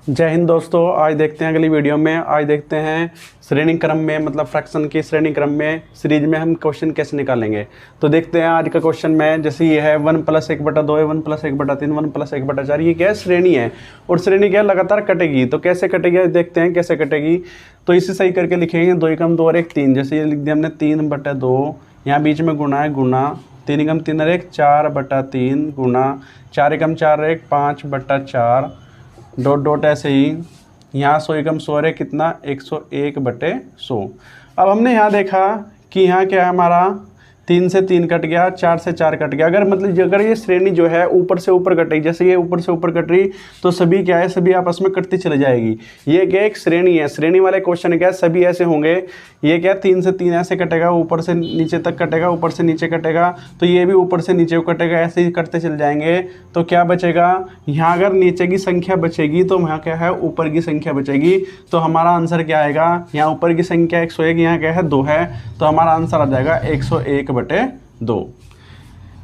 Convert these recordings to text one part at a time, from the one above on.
जय हिंद दोस्तों। आज देखते हैं अगली वीडियो में। आज देखते हैं श्रेणी क्रम में, मतलब फ्रैक्शन की श्रेणी क्रम में सीरीज में हम क्वेश्चन कैसे निकालेंगे। तो देखते हैं आज का क्वेश्चन में। जैसे ये है 1 + 1/2 है, 1 + 1/3, 1 + 1/4। ये क्या है? श्रेणी है। और श्रेणी क्या है? लगातार कटेगी। तो कैसे कटेगी देखते हैं कैसे कटेगी। तो इसे सही करके लिखेंगे 2 × 2 और 1 3। जैसे ये लिख दिया हमने 3/2, यहाँ बीच में गुणा है, गुणा 3 × 3 और 1 4/3 गुणा 4 × 4 और 1 5/4 डॉट डॉट ऐसे ही। यहाँ 100 × 100 है कितना? 101/100। अब हमने यहाँ देखा कि यहाँ क्या है हमारा 3 से 3 कट गया, 4 से 4 कट गया। अगर ये श्रेणी जो है ऊपर से ऊपर कटेगी, जैसे ये ऊपर से ऊपर कट रही, तो सभी क्या है, सभी आपस में कटती चली जाएगी। ये क्या एक श्रेणी है। श्रेणी वाले क्वेश्चन क्या है, सभी ऐसे होंगे। ये क्या 3 से 3 ऐसे कटेगा, ऊपर से नीचे तक कटेगा, ऊपर से नीचे कटेगा, तो ये भी ऊपर से नीचे कटेगा, ऐसे ही कटते चले जाएंगे। तो क्या बचेगा यहाँ? अगर नीचे की संख्या बचेगी तो यहाँ क्या है, ऊपर की संख्या बचेगी। तो हमारा आंसर क्या आएगा? यहाँ ऊपर की संख्या 101, यहाँ क्या है 2 है, तो हमारा आंसर आ जाएगा 101/2।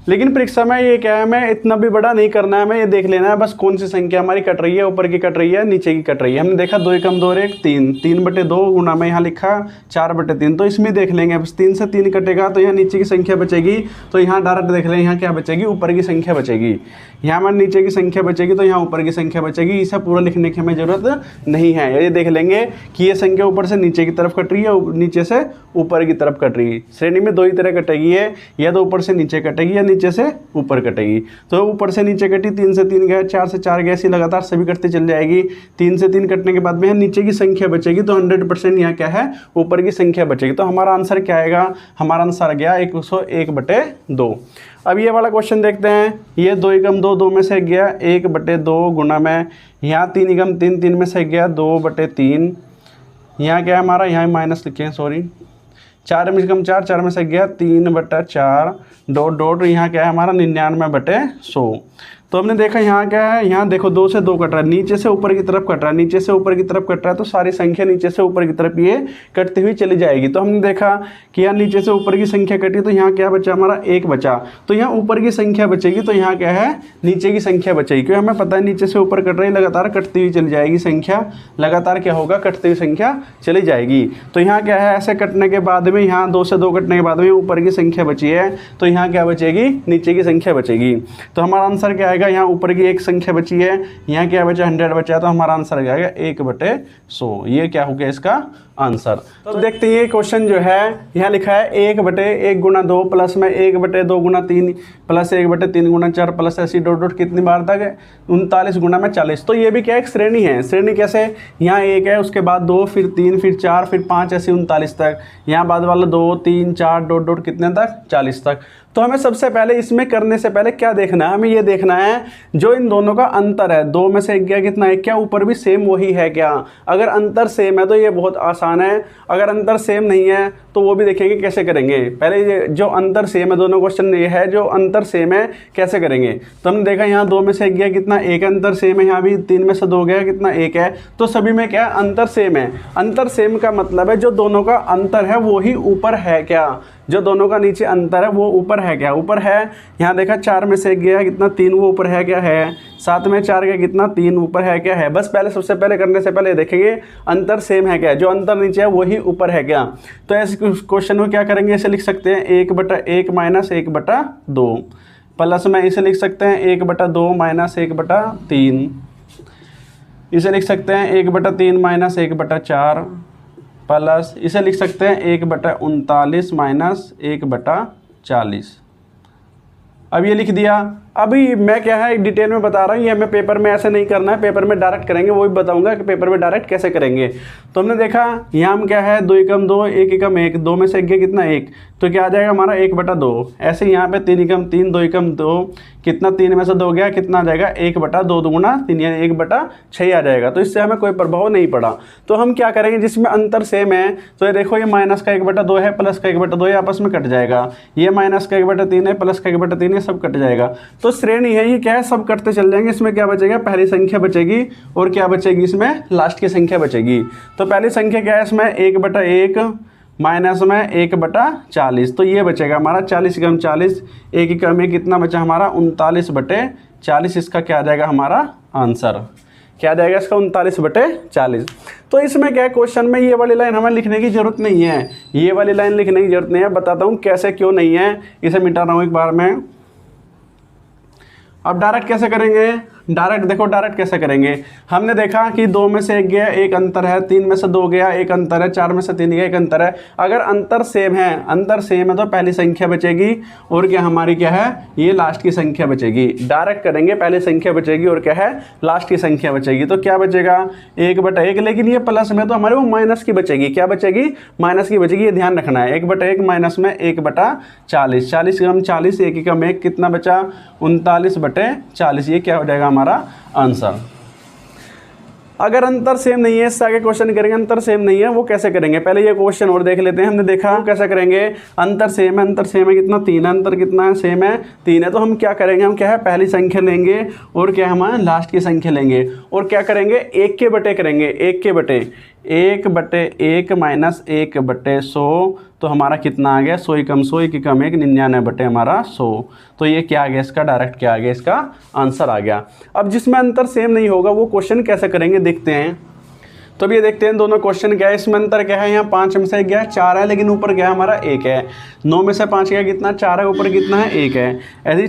लेकिन परीक्षा में ये क्या है, मैं इतना भी बड़ा नहीं करना है, मैं ये देख लेना है बस कौन सी संख्या हमारी कट रही है, ऊपर की कट रही है, नीचे की कट रही है। हमने देखा 2 × 2 और 1 3, 3/2 गुणा में यहाँ लिखा 4/3। तो इसमें देख लेंगे, बस 3 से 3 कटेगा तो यहाँ नीचे की संख्या बचेगी। तो यहाँ डायरेक्ट देख लें, यहाँ क्या बचेगी? ऊपर की संख्या बचेगी। यहाँ हमारे नीचे की संख्या बचेगी तो यहाँ ऊपर की संख्या बचेगी। इसे पूरा लिखने की हमें जरूरत नहीं है। ये देख लेंगे कि ये संख्या ऊपर से नीचे की तरफ कट रही है, नीचे से ऊपर की तरफ कट रही है। श्रेणी में 2 ही तरह कटेगी है, या तो ऊपर से नीचे कटेगी या नीचे से ऊपर कटेगी। तो ऊपर से नीचे कटी, 3 से 3 गया, 4 से 4 गया, ऐसी लगातार सभी कटती चल जाएगी। 3 से 3 कटने के बाद में नीचे की संख्या बचेगी, तो 100% यहाँ क्या है, ऊपर की संख्या बचेगी। तो हमारा आंसर क्या आएगा? हमारा आंसर आ गया 101/2। अब ये वाला क्वेश्चन देखते हैं। ये 2 × 2 2 में से गया 1/2 गुणा में यहाँ 3 × 3 3 में से गया 2/3। यहाँ क्या है हमारा, यहाँ माइनस लिखे हैं, सॉरी, 4 × 4 4 में से गया 3/4 डॉट डॉट। यहाँ क्या है हमारा 99/100। तो हमने देखा यहाँ क्या है, यहाँ देखो 2 से 2 कट रहा है, नीचे से ऊपर की तरफ कट रहा है, नीचे से ऊपर की तरफ कट रहा है, तो सारी संख्या नीचे से ऊपर की तरफ ये कटती हुई चली जाएगी। तो हमने देखा कि यहाँ नीचे से ऊपर की संख्या कटी, तो यहाँ क्या बचा हमारा? 1 बचा। तो यहाँ ऊपर की संख्या बचेगी, तो यहाँ क्या है, नीचे की संख्या बचेगी। क्योंकि हमें पता है नीचे से ऊपर कट रही, लगातार कटती हुई चली जाएगी संख्या, लगातार क्या होगा, कटती हुई संख्या चली जाएगी। तो यहाँ क्या है, ऐसे कटने के बाद में यहाँ 2 से 2 कटने के बाद में ऊपर की संख्या बची है, तो यहाँ क्या बचेगी? नीचे की संख्या बचेगी। तो हमारा आंसर क्या आएगा? यहाँ ऊपर की 1 संख्या बची है, यहाँ क्या बचा? 100 बचा है, तो हमारा आंसर क्या आएगा? 1/100। ये क्या हो गया इसका आंसर। तो देखते हैं ये क्वेश्चन जो है, यहाँ लिखा है 1/1 × 2 प्लस में 1/2 × 3 प्लस 1/3 × 4 प्लस ऐसी डॉट डॉट कितनी बार तक है? 39 गुणा में 40। तो ये भी क्या एक श्रेणी है। श्रेणी कैसे? यहाँ 1 है, उसके बाद 2, फिर 3, फिर 4, फिर 5, ऐसे 39 तक। यहाँ बाद वाला 2 3 4 डॉट डॉट कितने तक? 40 तक। तो हमें सबसे पहले इसमें करने से पहले क्या देखना है? हमें ये देखना है जो इन दोनों का अंतर है। 2 में से 1 गया कितना? 1। क्या ऊपर भी सेम वही है क्या? अगर अंतर सेम है तो ये बहुत आसान है। अगर अंतर सेम नहीं है तो वो भी देखेंगे कैसे करेंगे। पहले ये जो अंतर सेम है, दोनों क्वेश्चन ये है जो अंतर सेम है कैसे करेंगे। तो हमने देखा यहाँ 2 में से 1 गया कितना? 1 अंतर सेम है। यहाँ भी 3 में से 2 गया कितना? 1 है। तो सभी में क्या अंतर सेम है। अंतर सेम का मतलब है जो दोनों का अंतर है वो ही ऊपर है क्या? जो दोनों का नीचे अंतर है वो ऊपर है क्या? ऊपर है। यहाँ देखा 4 में से 1 गया कितना? 3, वो ऊपर है क्या? है। 7 में 4 गया कितना? 3, ऊपर है क्या? है। बस पहले सबसे पहले करने से पहले देखेंगे अंतर सेम है क्या, जो अंतर नीचे है वही ऊपर है क्या। तो ऐसे क्वेश्चन में क्या करेंगे, ऐसे लिख सकते हैं 1/1 - 1/2 प्लस में इसे लिख सकते हैं 1/2 - 1/3। इसे लिख सकते हैं 1/3 - 1/4 प्लस इसे लिख सकते हैं 1/39 - 1/40। अब ये लिख दिया। अभी मैं क्या है डिटेल में बता रहा हूँ, ये हमें पेपर में ऐसे नहीं करना है, पेपर में डायरेक्ट करेंगे, वो भी बताऊंगा कि पेपर में डायरेक्ट कैसे करेंगे। तो हमने देखा यहाँ हम क्या है 2 × 2 1 × 1 2 में से 1 गया कितना? 1। तो क्या आ जाएगा हमारा 1/2। ऐसे यहाँ पे 3 × 3 2 × 2 कितना? 3 में से 2 गया कितना आ जाएगा? 1/2 गुणा 3 यानी 1/6 आ जाएगा। तो इससे हमें कोई प्रभाव नहीं पड़ा। तो हम क्या करेंगे जिसमें अंतर सेम है, तो ये देखो ये माइनस का 1/2 है, प्लस का 1/2 है, आपस में कट जाएगा। ये माइनस का 1/3 है, प्लस का 1/3 है, सब कट जाएगा। तो श्रेणी है ये क्या है, सब कटते चल जाएंगे। इसमें क्या बचेगा? पहली संख्या बचेगी और क्या बचेगी? इसमें लास्ट की संख्या बचेगी। तो पहली संख्या क्या है इसमें? 1/1 माइनस में 1/40। तो ये बचेगा हमारा 40 × 40, 1 × में कितना बचा हमारा? 39/40। इसका क्या आ जाएगा हमारा आंसर। क्या आ जाएगा इसका 39/40। तो इसमें क्या है, क्वेश्चन में ये वाली लाइन हमें लिखने की जरूरत नहीं है, ये वाली लाइन लिखने की जरूरत नहीं है। बताता हूँ कैसे क्यों नहीं है, इसे मिटा रहा हूँ एक बार में। अब डायरेक्ट कैसे करेंगे, डायरेक्ट देखो डायरेक्ट कैसे करेंगे। हमने देखा कि 2 में से 1 गया, 1 अंतर है, 3 में से 2 गया, 1 अंतर है, 4 में से 3 गया, 1 अंतर है। अगर अंतर सेम है, अंतर सेम है तो पहली संख्या बचेगी और क्या हमारी क्या है, ये लास्ट की संख्या बचेगी। डायरेक्ट करेंगे, पहली संख्या बचेगी और क्या है, लास्ट की संख्या बचेगी। तो क्या बचेगा 1/1, लेकिन ये प्लस में तो हमारे वो माइनस की बचेगी। क्या बचेगी, माइनस की बचेगी, ये ध्यान रखना है। 1/1 माइनस में 1/40, 40 कम 40, 1 कम 1 कितना बचा 39/40। ये क्या हो जाएगा हमारा आंसर। अगर अंतर सेम नहीं है, इससे आगे क्वेश्चन करेंगे, अंतर सेम नहीं है वो कैसे करेंगे, पहले ये क्वेश्चन और देख लेते हैं। हमने देखा कैसे करेंगे, अंतर सेम है, अंतर सेम है कितना 3 है, अंतर कितना है सेम है 3 है। तो हम क्या करेंगे, हम क्या है पहली संख्या लेंगे और क्या हमारे लास्ट की संख्या लेंगे और क्या करेंगे 1 के बटे करेंगे, 1 के बटे 1/1 माइनस 1/100। तो हमारा कितना आ गया 100 कम 100, 1 कम 1 99 बटे हमारा 100। तो ये क्या आ गया इसका, डायरेक्ट क्या आ गया इसका आंसर आ गया। अब जिसमें अंतर सेम नहीं होगा वो क्वेश्चन कैसे करेंगे देखते हैं। तो अब ये देखते हैं दोनों क्वेश्चन क्या है, इसमें अंतर क्या है, यहाँ 5 में से गया 4 है, लेकिन ऊपर क्या है हमारा 1 है। 9 में से 5 गया कितना 4 है, ऊपर कितना है 1 है। ऐसे ही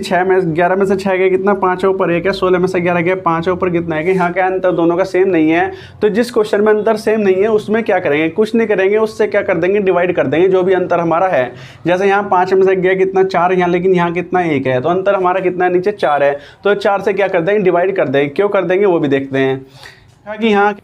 11 में से 6 गया कितना 5 है, ऊपर 1 है। 16 में से 11 गया 5 है, ऊपर कितना है कि यहाँ क्या अंतर दोनों का सेम नहीं है। तो जिस क्वेश्चन में अंतर सेम नहीं है उसमें क्या करेंगे, कुछ नहीं करेंगे, उससे क्या कर देंगे डिवाइड कर देंगे जो भी अंतर हमारा है। जैसे यहाँ 5 में से गया कितना 4 यहाँ, लेकिन यहाँ कितना 1 है, तो अंतर हमारा कितना है नीचे 4 है। तो 4 से क्या कर देंगे डिवाइड कर देंगे। क्यों कर देंगे वो भी देखते हैं कि यहाँ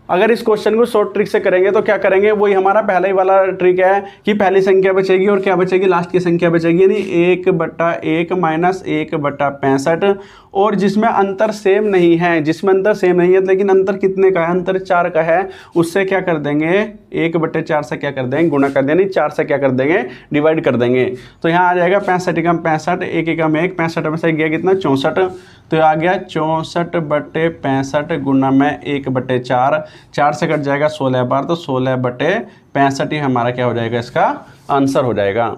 अगर इस क्वेश्चन को शॉर्ट ट्रिक से करेंगे तो क्या करेंगे, वही हमारा पहला ही वाला ट्रिक है कि पहली संख्या बचेगी और क्या बचेगी लास्ट की संख्या बचेगी, यानी 1/1 माइनस 1/65। और जिसमें अंतर सेम नहीं है, जिसमें अंतर सेम नहीं है लेकिन अंतर कितने का है, अंतर 4 का है, उससे क्या कर देंगे 1/4 से क्या कर देंगे गुणा कर देंगे, 4 से क्या कर देंगे डिवाइड कर देंगे। तो यहाँ आ जाएगा 65 कम 65, 1 कम 1, 65 में से गया कितना 64। तो आ गया 64/65 गुना में 1/4, 4 से कट जाएगा 16 बार, तो 16/65 ही हमारा क्या हो जाएगा इसका आंसर हो जाएगा।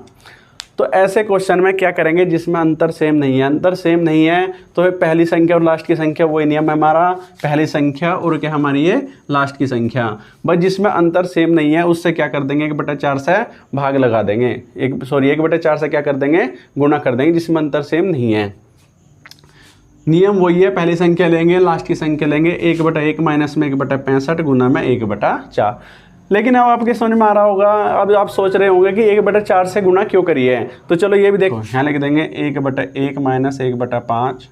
तो ऐसे क्वेश्चन में क्या करेंगे जिसमें अंतर सेम नहीं है, अंतर सेम नहीं है तो पहली संख्या और लास्ट की संख्या वही नियम है हमारा, पहली संख्या और क्या हमारी ये लास्ट की संख्या। बस जिसमें अंतर सेम नहीं है उससे क्या कर देंगे 1/4 से भाग लगा देंगे, 1/4 से क्या कर देंगे गुणा कर देंगे जिसमें अंतर सेम नहीं है। नियम वही है, पहली संख्या लेंगे लास्ट की संख्या लेंगे, 1/1 माइनस में 1/65 गुना में 1/4। लेकिन अब आपके समझ में आ रहा होगा, अब आप सोच रहे होंगे कि 1/4 से गुना क्यों करिए, तो चलो ये भी देखो, यहाँ लिख देंगे 1/1 minus 1/5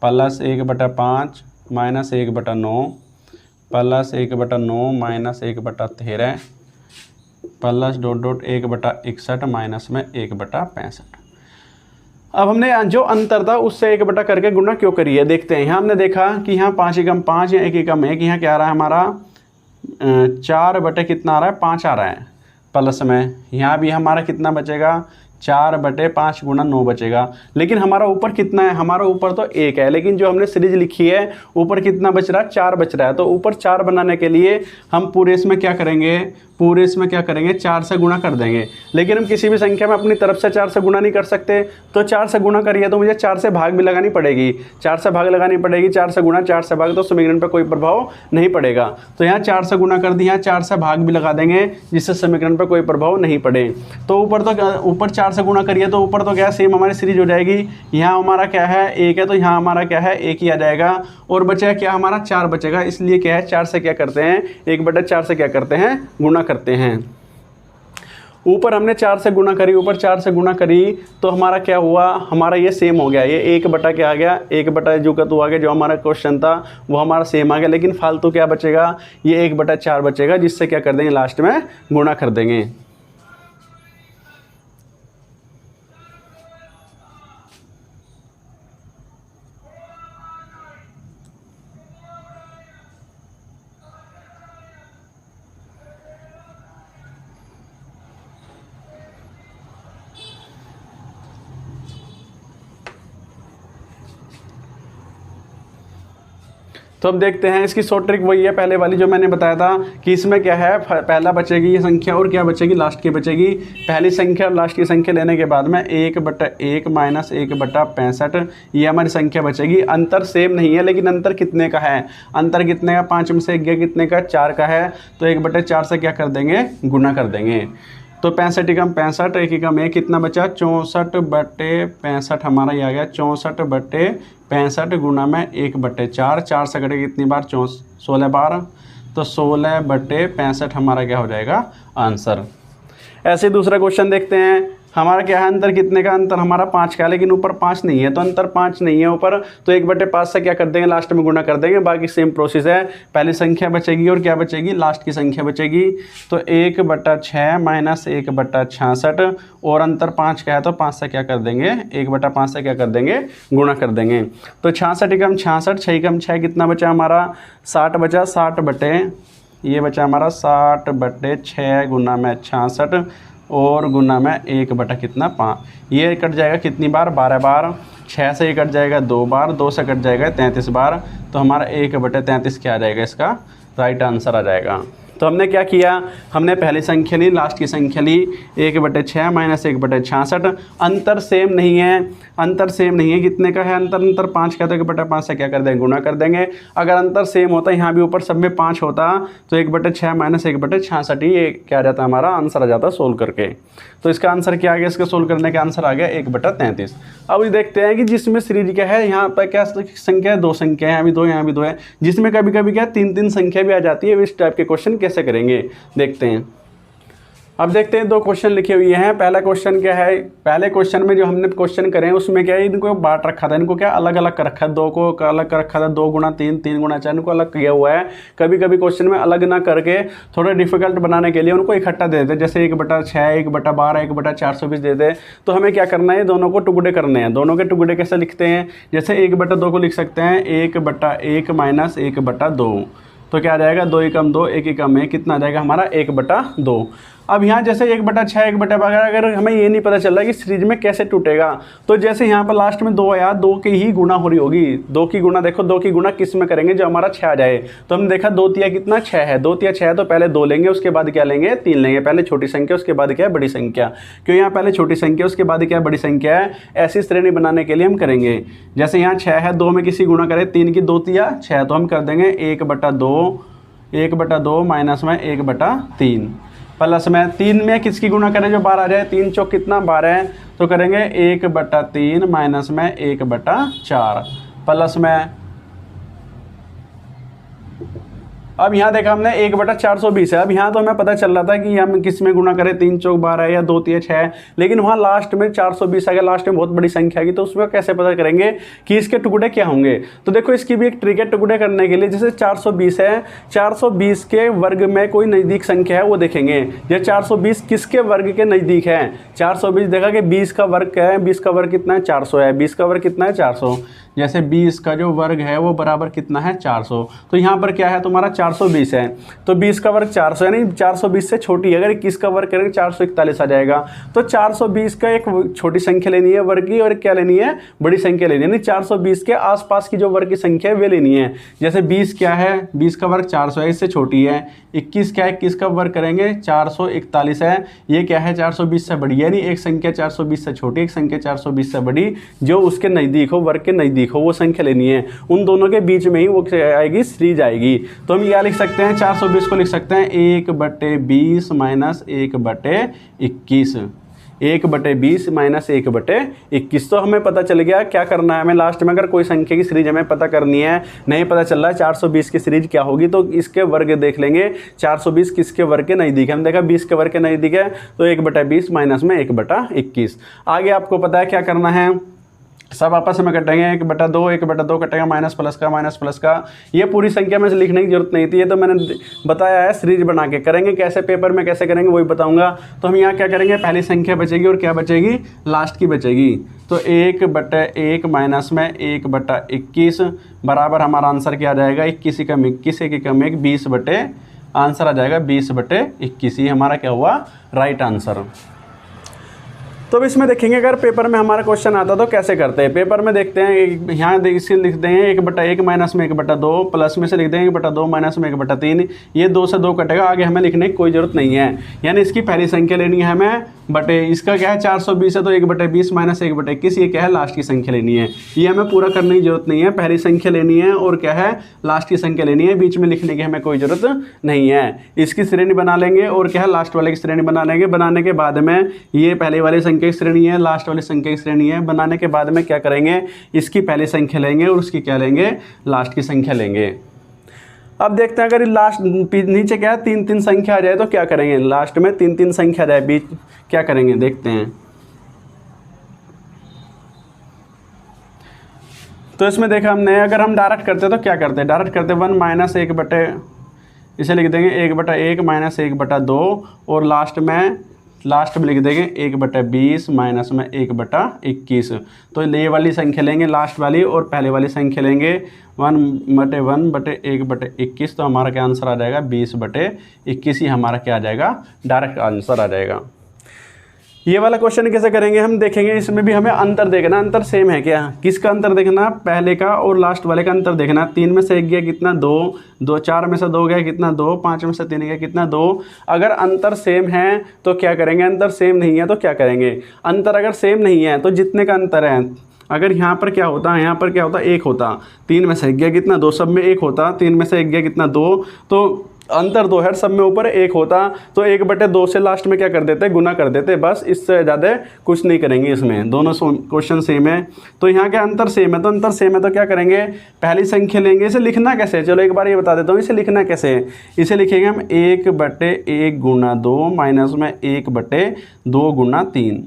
plus 1/5 minus 1/9 plus 1/9 minus 1/13 plus dot 1/61 minus में 1/65। अब हमने जो अंतर था उससे 1 करके गुणा क्यों करिए देखते हैं। यहाँ हमने देखा कि यहाँ 5 कम 5 या 1 कम 1, यहाँ क्या आ रहा है हमारा 4 बटे कितना आ रहा है 5 आ रहा है प्लस में। यहाँ भी हमारा कितना बचेगा 4/5 गुना 9 बचेगा। लेकिन हमारा ऊपर कितना है, हमारा ऊपर तो 1 है, लेकिन जो हमने सीरीज लिखी है ऊपर कितना बच रहा है 4 बच रहा है। तो ऊपर 4 बनाने के लिए हम पूरे इसमें क्या करेंगे, पूरे इसमें क्या करेंगे 4 से गुणा कर देंगे। लेकिन हम किसी भी संख्या में अपनी तरफ से 4 से गुणा नहीं कर सकते, तो 4 से गुणा करिए तो मुझे 4 से भाग भी लगानी पड़ेगी, 4 से भाग लगानी पड़ेगी, 4 से गुणा 4 से भाग, तो समीकरण पर कोई प्रभाव नहीं पड़ेगा। तो यहाँ 4 से गुणा कर दिया, 4 से भाग भी लगा देंगे जिससे समीकरण पर कोई प्रभाव नहीं पड़े। तो ऊपर 4 से गुणा करिए तो ऊपर तो क्या सेम हमारी सीरीज हो जाएगी। यहाँ हमारा क्या है 1 है, तो यहाँ हमारा क्या है 1 ही आ जाएगा और बचेगा क्या हमारा 4 बचेगा। इसलिए क्या है 4 से क्या करते हैं 1/4 से क्या करते हैं गुणा करते हैं। ऊपर हमने 4 से गुणा करी, ऊपर 4 से गुणा करी तो हमारा क्या हुआ, हमारा ये सेम हो गया, ये 1 क्या आ गया 1 जो का तो आ गया, जो हमारा क्वेश्चन था वो हमारा सेम आ गया। लेकिन फालतू क्या बचेगा, ये 1/4 बचेगा जिससे क्या कर देंगे लास्ट में गुणा कर देंगे। तो अब देखते हैं इसकी शॉर्ट ट्रिक वही है पहले वाली जो मैंने बताया था कि इसमें क्या है, पहला बचेगी ये संख्या और क्या बचेगी, लास्ट की बचेगी। पहली संख्या और लास्ट की संख्या लेने के बाद में 1/1 माइनस 1/65 ये हमारी संख्या बचेगी। अंतर सेम नहीं है, लेकिन अंतर कितने का है, अंतर कितने का, 5 में से 1 गया, कितने का, 4 का है। तो 1/4 से क्या कर देंगे, गुना कर देंगे। तो 65 एकम 65, 1 एकम 1, कितना बचा, 64/65 हमारा ये आ गया। 64/65 गुना में 1/4, 4 से कटेगी कितनी बार, 16 बार। तो 16/65 हमारा क्या हो जाएगा, आंसर। ऐसे दूसरा क्वेश्चन देखते हैं। हमारा क्या है, अंतर कितने का, अंतर हमारा 5 का है, लेकिन ऊपर 5 नहीं है, तो अंतर 5 नहीं है ऊपर, तो 1/5 से क्या कर देंगे, लास्ट में गुना कर देंगे। बाकी सेम प्रोसेस है, पहली संख्या बचेगी और क्या बचेगी, लास्ट की संख्या बचेगी। तो 1/6 माइनस 1/66 और अंतर 5 का है, तो 5 से क्या कर देंगे, 1/5 से क्या कर देंगे, गुणा कर देंगे। तो 66 एकम 66, 6 एकम 6, कितना बचा हमारा, 60 बचा। 60 बटे ये बचा हमारा 60/6 गुना में 66 और गुना में 1 कितना 5, ये कट जाएगा कितनी बार, 12 बार। 6 से ये कट जाएगा 2 बार, 2 से कट जाएगा 33 बार। तो हमारा 1/33 क्या आ जाएगा, इसका राइट आंसर आ जाएगा। तो हमने क्या किया, हमने पहली संख्या ली, लास्ट की संख्या ली, 1/6 माइनस 1/66। अंतर सेम नहीं है, अंतर सेम नहीं है, कितने का है अंतर 5 का, तो 1/5 से क्या कर देंगे, गुना कर देंगे। अगर अंतर सेम होता, यहाँ भी ऊपर सब में 5 होता, तो 1/6 माइनस 1/66 ये क्या आ जाता, हमारा आंसर आ जाता सोल्व करके। तो इसका आंसर क्या आ गया, इसका सोल्व करने का आंसर आ गया 1/33। अब देखते हैं कि जिसमें सीरीज क्या है, यहाँ पर क्या संख्या है, 2 संख्या है, यहाँ भी 2, यहाँ भी 2 है, जिसमें कभी कभी क्या 3-3 संख्या भी आ जाती है। इस टाइप के क्वेश्चन कैसे करेंगे देखते हैं। अब देखते हैं 2 क्वेश्चन लिखे हुए हैं। पहला क्वेश्चन क्या है, पहले क्वेश्चन में जो हमने क्वेश्चन करे हैं उसमें क्या है, इनको बांट रखा था, इनको क्या अलग अलग कर रखा है, 2 को अलग कर रखा था, 2 गुणा 3, 3 गुणा 4, इनको अलग किया हुआ है। कभी कभी क्वेश्चन में अलग ना करके थोड़ा डिफिकल्ट बनाने के लिए उनको इकट्ठा दे देते, जैसे 1/6, 1/12, 1/420 दे दे। तो हमें क्या करना है, दोनों को टुकड़े करने हैं। दोनों के टुकड़े कैसे लिखते हैं, जैसे 1/2 को लिख सकते हैं 1/1 माइनस 1/2, तो क्या आ जाएगा, 2 एकम 2, 1 एकम 1, कितना आ जाएगा हमारा 1/2। अब यहाँ जैसे 1/6, 1/12, अगर हमें ये नहीं पता चल रहा कि सीरीज में कैसे टूटेगा, तो जैसे यहाँ पर लास्ट में 2 आया, 2 की ही गुना हो रही होगी। 2 की गुना देखो, 2 की गुना किस में करेंगे, जो हमारा 6 आ जाए। तो हमने देखा 2 तिया कितना 6 है, 2 तिया 6 है, तो पहले 2 लेंगे, उसके बाद क्या लेंगे, 3 लेंगे। पहले छोटी संख्या, उसके बाद क्या है, बड़ी संख्या। क्यों, यहाँ पहले छोटी संख्या, उसके बाद क्या है, बड़ी संख्या है। ऐसी श्रेणी बनाने के लिए हम करेंगे, जैसे यहाँ 6 है, 2 में किसी गुना करें, 3 की 2 तिया 6, तो हम कर देंगे 1/2 माइनस में 1/3 प्लस में 3 में किसकी गुना करें, जो 12 आ जाए, 3 चौक कितना 12 है, तो करेंगे 1/3 माइनस में 1/4 प्लस में। अब यहाँ देखा हमने 1/420 है। अब यहाँ तो हमें पता चल रहा था कि हम किस में गुना करें, 3 चौक 12 या 2 तिया 6, लेकिन वहाँ लास्ट में 420 आ गया, लास्ट में बहुत बड़ी संख्या आएगी, तो उसमें कैसे पता करेंगे कि इसके टुकड़े क्या होंगे। तो देखो इसकी भी एक ट्रिक है टुकड़े करने के लिए। जैसे 420 है, 420 के वर्ग में कोई नज़दीक संख्या है वो देखेंगे। ये 420 किसके वर्ग के नज़दीक है, 420 देखा कि 20 का वर्ग क्या है, 20 का वर्ग कितना है, 400 है, 20 का वर्ग कितना है, 400। जैसे 20 का जो वर्ग है वो बराबर कितना है, 400। तो यहाँ पर क्या है तुम्हारा 420 है, तो 20 का वर्ग 400 है, नहीं 420 से छोटी है। अगर 21 का वर्ग करेंगे 441 आ जाएगा। तो 420 का एक छोटी संख्या लेनी है वर्ग की, और क्या लेनी है, बड़ी संख्या लेनी है। यानी 420 के आसपास की जो वर्ग की संख्या है वे लेनी है। जैसे 20 क्या है, 20 का वर्ग 400 है, इससे छोटी है। 21 क्या है, 21 का वर्ग करेंगे 441 है, ये क्या है 420 से बड़ी है। यानी एक संख्या 420 से छोटी, एक संख्या 420 से बड़ी, जो उसके नज़दीक हो, वर्ग के नज़दीक हो, वो संख्या लेनी है। उन दोनों के बीच में ही वो आएगी, सीरीज आएगी। तो हम क्या लिख सकते हैं, 420 को लिख सकते हैं 1/20 माइनस 1/21, 1/20 माइनस 1/21। तो हमें पता चल गया क्या करना है हमें लास्ट में। अगर कोई संख्या की सीरीज हमें पता करनी है, नहीं पता चल रहा है 420 की सीरीज क्या होगी, तो इसके वर्ग देख लेंगे। 420 किसके वर्ग के नज़दीक है, हम देखा 20 के वर्ग के नज़दीक है, तो 1/20 माइनस में 1/21। आगे आपको पता है क्या करना है, सब आपस में कटेंगे, 1/2 कटेगा, माइनस प्लस का। ये पूरी संख्या में से लिखने की जरूरत नहीं थी, ये तो मैंने बताया है सीरीज बना के करेंगे। कैसे पेपर में कैसे करेंगे वही बताऊंगा। तो हम यहाँ क्या करेंगे, पहली संख्या बचेगी और क्या बचेगी, लास्ट की बचेगी। तो 1/1 माइनस में 1/21 बराबर हमारा आंसर क्या आ जाएगा, 21 एकम 21, 1 एकम 1, 20 बटे, आंसर आ जाएगा 20/21। ये हमारा क्या हुआ, राइट आंसर। तो अब इसमें देखेंगे अगर पेपर में हमारा क्वेश्चन आता तो कैसे करते हैं। पेपर में देखते हैं, यहाँ इसे लिखते हैं 1/1 माइनस में 1/2, प्लस में से लिखते हैं 1/2 माइनस में 1/3। ये 2 से 2 कटेगा, आगे हमें लिखने की कोई जरूरत नहीं है। यानी इसकी पहली संख्या लेनी है हमें बटे, इसका क्या है 420 है तो 1/20 माइनस 1/21, ये क्या है लास्ट की संख्या लेनी है। ये हमें पूरा करने की जरूरत नहीं है, पहली संख्या लेनी है और क्या है लास्ट की संख्या लेनी है, बीच में लिखने की हमें कोई जरूरत नहीं है। इसकी श्रेणी बना लेंगे और क्या है लास्ट वाले की श्रेणी बना लेंगे। बनाने के बाद में ये पहले वाली संख्या की श्रेणी है, लास्ट वाली संख्या की श्रेणी है। बनाने के बाद में क्या करेंगे, इसकी पहली संख्या लेंगे और उसकी क्या लेंगे लास्ट की संख्या लेंगे। अब देखते हैं अगर लास्ट नीचे क्या है 3-3 संख्या आ जाए तो क्या करेंगे, लास्ट में 3-3 संख्या आ जाए बीच क्या करेंगे देखते हैं। तो इसमें देखा हमने अगर हम डायरेक्ट करते तो क्या करते, डायरेक्ट करते 1 माइनस 1 बटे, इसे लिख देंगे 1/1 माइनस 1/2 और लास्ट में लिख देंगे 1/20 माइनस में 1/21। तो ये वाली संख्या लेंगे लास्ट वाली और पहले वाली संख्या लेंगे 1/1/1/21। तो हमारा क्या आंसर आ जाएगा 20/21 ही हमारा क्या आ जाएगा डायरेक्ट आंसर आ जाएगा। ये वाला क्वेश्चन कैसे करेंगे हम देखेंगे। इसमें भी हमें अंतर देखना, अंतर सेम है क्या, किसका अंतर देखना, पहले का और लास्ट वाले का अंतर देखना। 3 में से 1 गया कितना 2, 4 में से 2 गया कितना 2, 5 में से 3 गया कितना 2। अगर अंतर सेम है तो क्या करेंगे, अंतर सेम नहीं है तो क्या करेंगे। अंतर अगर सेम नहीं है तो जितने का अंतर है, अगर यहाँ पर क्या होता, यहाँ पर क्या होता 1 होता, 3 में से 1 गया कितना 2, सब में 1 होता, 3 में से 1 गया कितना 2, तो अंतर 2 है, सब में ऊपर 1 होता तो 1/2 से लास्ट में क्या कर देते गुना कर देते, बस इससे ज़्यादा कुछ नहीं करेंगे। इसमें दोनों क्वेश्चन सेम है तो यहाँ के अंतर सेम है, तो अंतर सेम है तो क्या करेंगे पहली संख्या लेंगे। इसे लिखना कैसे है, चलो एक बार ये बता देता हूँ इसे लिखना कैसे है। इसे लिखेंगे हम 1/1 गुना 2 माइनस में 1/2 गुना 3।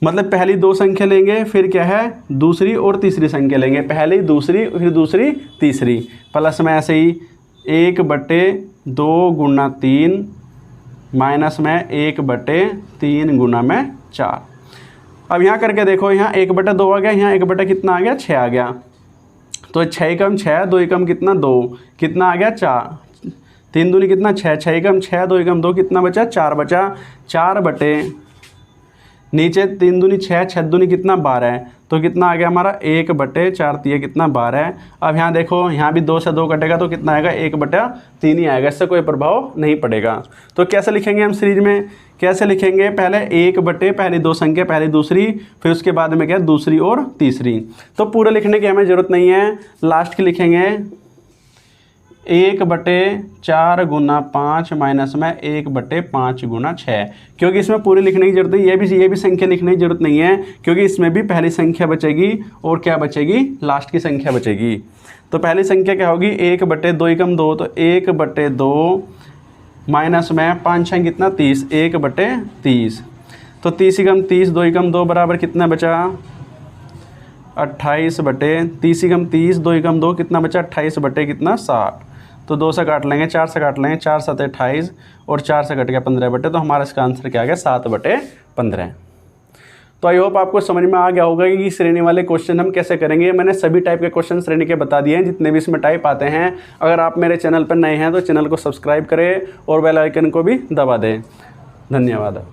मतलब पहली 2 संख्या लेंगे फिर क्या है दूसरी और तीसरी संख्या लेंगे, पहली दूसरी फिर दूसरी तीसरी, प्लस में ऐसे ही 1/2 गुना 3 माइनस में 1/3 गुना में 4। अब यहाँ करके देखो, यहाँ 1/2 आ गया, यहाँ 1 कितना आ गया 6 आ गया। तो 6 कम 6, 2 कम कितना 2, कितना आ गया 4, 3 दूनी कितना 6, 6 कम 6, 2 कम 2 कितना बचा 4 बचा। 4 बटे नीचे 3 दूनी 6, 6 दूनी कितना 12 है, तो कितना आ गया हमारा 1/4 3 कितना 12। अब यहाँ देखो यहाँ भी 2 से 2 कटेगा तो कितना आएगा 1/3 ही आएगा, इससे कोई प्रभाव नहीं पड़ेगा। तो कैसे लिखेंगे हम सीरीज में, कैसे लिखेंगे पहले 1/, पहली 2 संख्या पहली दूसरी, फिर उसके बाद में क्या दूसरी और तीसरी। तो पूरे लिखने की हमें ज़रूरत नहीं है, लास्ट की लिखेंगे 1/4 गुना 5 माइनस में 1/5 गुना 6, क्योंकि इसमें पूरी लिखने की जरूरत है। ये भी संख्या लिखने की जरूरत नहीं है, क्योंकि इसमें भी पहली संख्या बचेगी और क्या बचेगी लास्ट की संख्या बचेगी। तो पहली संख्या क्या होगी 1/2 कम 2, तो 1/2 माइनस में 5 6 कितना 30, 1/30। तो 30 कम 30, 2 कम 2 बराबर कितना बचा 28/30 कम 30, 2 कम 2 कितना बचा 28 कितना 60। तो 2 से काट लेंगे, 4 से काट लेंगे, 4 7 28 और 4 से कट गया 15 तो हमारा इसका आंसर क्या आ गया 7/15। तो आई होप आपको समझ में आ गया होगा कि श्रेणी वाले क्वेश्चन हम कैसे करेंगे। मैंने सभी टाइप के क्वेश्चन श्रेणी के बता दिए हैं जितने भी इसमें टाइप आते हैं। अगर आप मेरे चैनल पर नए हैं तो चैनल को सब्सक्राइब करें और बेल आइकन को भी दबा दें। धन्यवाद।